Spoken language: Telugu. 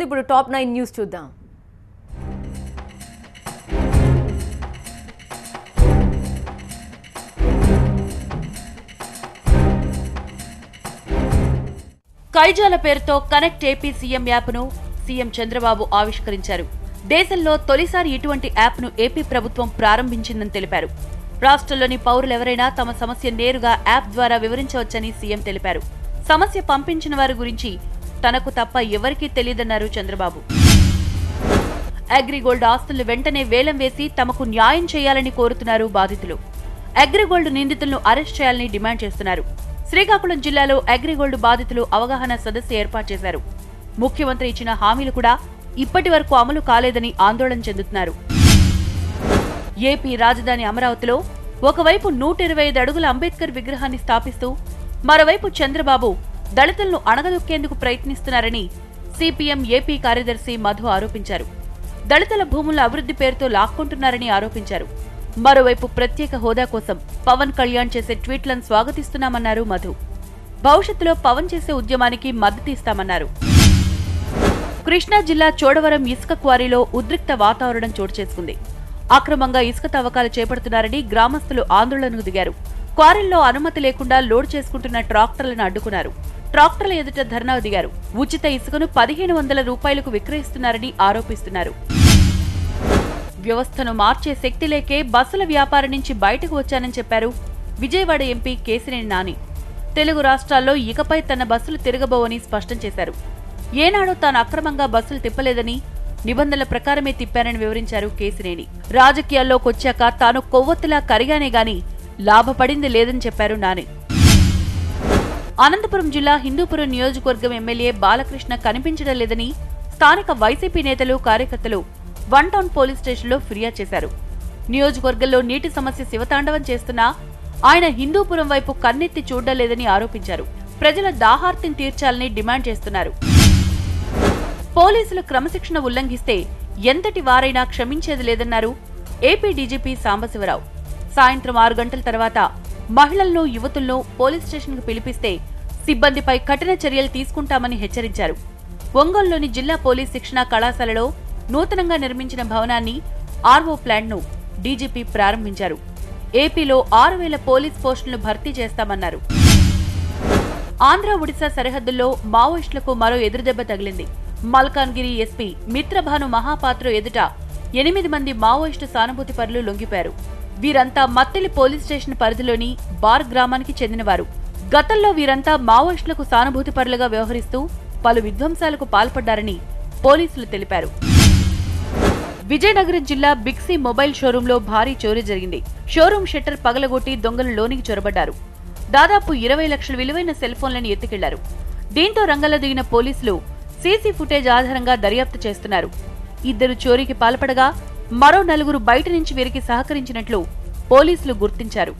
ముందు ఇప్పుడు టాప్ 9 న్యూస్ చూద్దాం. కైజాల పేరుతో కనెక్ట్ ఏపీ సీఎం యాప్ను సీఎం చంద్రబాబు ఆవిష్కరించారు. దేశంలో తొలిసారి ఇటువంటి యాప్ను ఏపీ ప్రభుత్వం ప్రారంభించిందని తెలిపారు. రాష్ట్రంలోని పౌరులెవరైనా తమ సమస్య నేరుగా యాప్ ద్వారా వివరించవచ్చని సీఎం తెలిపారు. సమస్య పంపించిన వారి గురించి తనకు తప్ప ఎవరికీ తెలియదన్నారు చంద్రబాబు. అగ్రిగోల్డ్ ఆస్తులు వెంటనే వేలం వేసి తమకు న్యాయం చేయాలని కోరుతున్నారు బాధితులు. అగ్రిగోల్డ్ నిందితులను అరెస్ట్ చేయాలని డిమాండ్ చేస్తున్నారు. శ్రీకాకుళం జిల్లాలో అగ్రిగోల్డ్ బాధితులు అవగాహన సదస్సు ఏర్పాటు చేశారు. ముఖ్యమంత్రి ఇచ్చిన హామీలు కూడా ఇప్పటి వరకు అమలు కాలేదని ఆందోళన చెందుతున్నారు. ఏపీ రాజధాని అమరావతిలో ఒకవైపు 125 అడుగుల అంబేద్కర్ విగ్రహాన్ని స్థాపిస్తూ మరోవైపు చంద్రబాబు దళితులను అణగదొక్కేందుకు ప్రయత్నిస్తున్నారని సిపిఎం ఏపీ కార్యదర్శి మధు ఆరోపించారు. దళితుల భూముల అభివృద్ధి పేరుతో లాక్కుంటున్నారని ఆరోపించారు. మరోవైపు ప్రత్యేక హోదా కోసం పవన్ కళ్యాణ్ చేసే ట్వీట్లను స్వాగతిస్తున్నామన్నారు మధు. భవిష్యత్తులో పవన్ చేసే ఉద్యమానికి మద్దతు ఇస్తామన్నారు. కృష్ణా జిల్లా చోడవరం ఇసుక క్వారీలో ఉద్రిక్త వాతావరణం చోటు చేసుకుంది. అక్రమంగా ఇసుక తవ్వకాలు చేపడుతున్నారని గ్రామస్తులు ఆందోళనకు దిగారు. క్వారీల్లో అనుమతి లేకుండా లోడ్ చేసుకుంటున్న ట్రాక్టర్లను అడ్డుకున్నారు. ట్రాక్టర్ల ఎదుట ధర్నా దిగారు. ఉచిత ఇసుకను 1500 రూపాయలకు విక్రయిస్తున్నారని ఆరోపిస్తున్నారు. వ్యవస్థను మార్చే శక్తి లేకే బస్సుల వ్యాపారం నుంచి బయటకు వచ్చానని చెప్పారు విజయవాడ ఎంపీ కేశినేని నాని. తెలుగు రాష్ట్రాల్లో ఇకపై తన బస్సులు తిరగబోవని స్పష్టం చేశారు. ఏనాడో తాను అక్రమంగా బస్సులు తిప్పలేదని, నిబంధనల ప్రకారమే తిప్పానని వివరించారు కేశినేని. రాజకీయాల్లోకొచ్చాక తాను కొవ్వొత్తులా కరిగానే గాని లాభపడింది లేదని చెప్పారు నాని. అనంతపురం జిల్లా హిందూపురం నియోజకవర్గం ఎమ్మెల్యే బాలకృష్ణ కనిపించడం లేదని స్థానిక వైసీపీ నేతలు, కార్యకర్తలు వన్ టౌన్ పోలీస్ స్టేషన్లో ఫిర్యాదు చేశారు. నియోజకవర్గంలో నీటి సమస్య శివతాండవం చేస్తున్నా ఆయన హిందూపురం వైపు కన్నెత్తి చూడడం లేదని ఆరోపించారు. ప్రజల దాహార్తిని తీర్చాలని డిమాండ్ చేస్తున్నారు. పోలీసులు క్రమశిక్షణ ఉల్లంఘిస్తే ఎంతటి వారైనా క్షమించేది లేదన్నారు ఏపీ డీజీపీ సాంబశివరావు. సాయంత్రం 6 గంటల తర్వాత మహిళలను, యువతులను పోలీస్ స్టేషన్కు పిలిపిస్తే సిబ్బందిపై కఠిన చర్యలు తీసుకుంటామని హెచ్చరించారు. ఒంగోలులోని జిల్లా పోలీస్ శిక్షణా కళాశాలలో నూతనంగా నిర్మించిన భవనాన్ని, ఆర్వో ప్లాంట్ను డీజీపీ ప్రారంభించారు. ఏపీలో 6000 పోలీస్ పోస్టులను భర్తీ చేస్తామన్నారు. ఆంధ్ర ఒడిశా సరిహద్దుల్లో మావోయిస్టులకు మరో ఎదురుదెబ్బ తగిలింది. మల్కాన్గిరి ఎస్పీ మిత్రభాను మహాపాత్ర ఎదుట 8 మంది మావోయిస్టు సానుభూతి పరులు లొంగిపోయారు. వీరంతా మత్తెలి పోలీస్ స్టేషన్ పరిధిలోని బార్ గ్రామానికి చెందినవారు. గతంలో వీరంతా మావోయిస్టులకు సానుభూతి పరులుగా వ్యవహరిస్తూ పలు విధ్వంసాలకు పాల్పడ్డారని పోలీసులు తెలిపారు. విజయనగరం జిల్లా బిగ్సీ మొబైల్ షోరూంలో భారీ చోరీ జరిగింది. షోరూం షట్టర్ పగలగొట్టి దొంగలు లోనికి చొరబడ్డారు. దాదాపు 20 లక్షల విలువైన సెల్ ఫోన్లను ఎత్తుకెళ్లారు. దీంతో రంగంలో దిగిన పోలీసులు సీసీ ఫుటేజ్ ఆధారంగా దర్యాప్తు చేస్తున్నారు. 2 చోరీకి పాల్పడగా మరో 4 బయట నుంచి వీరికి సహకరించినట్లు పోలీసులు గుర్తించారు.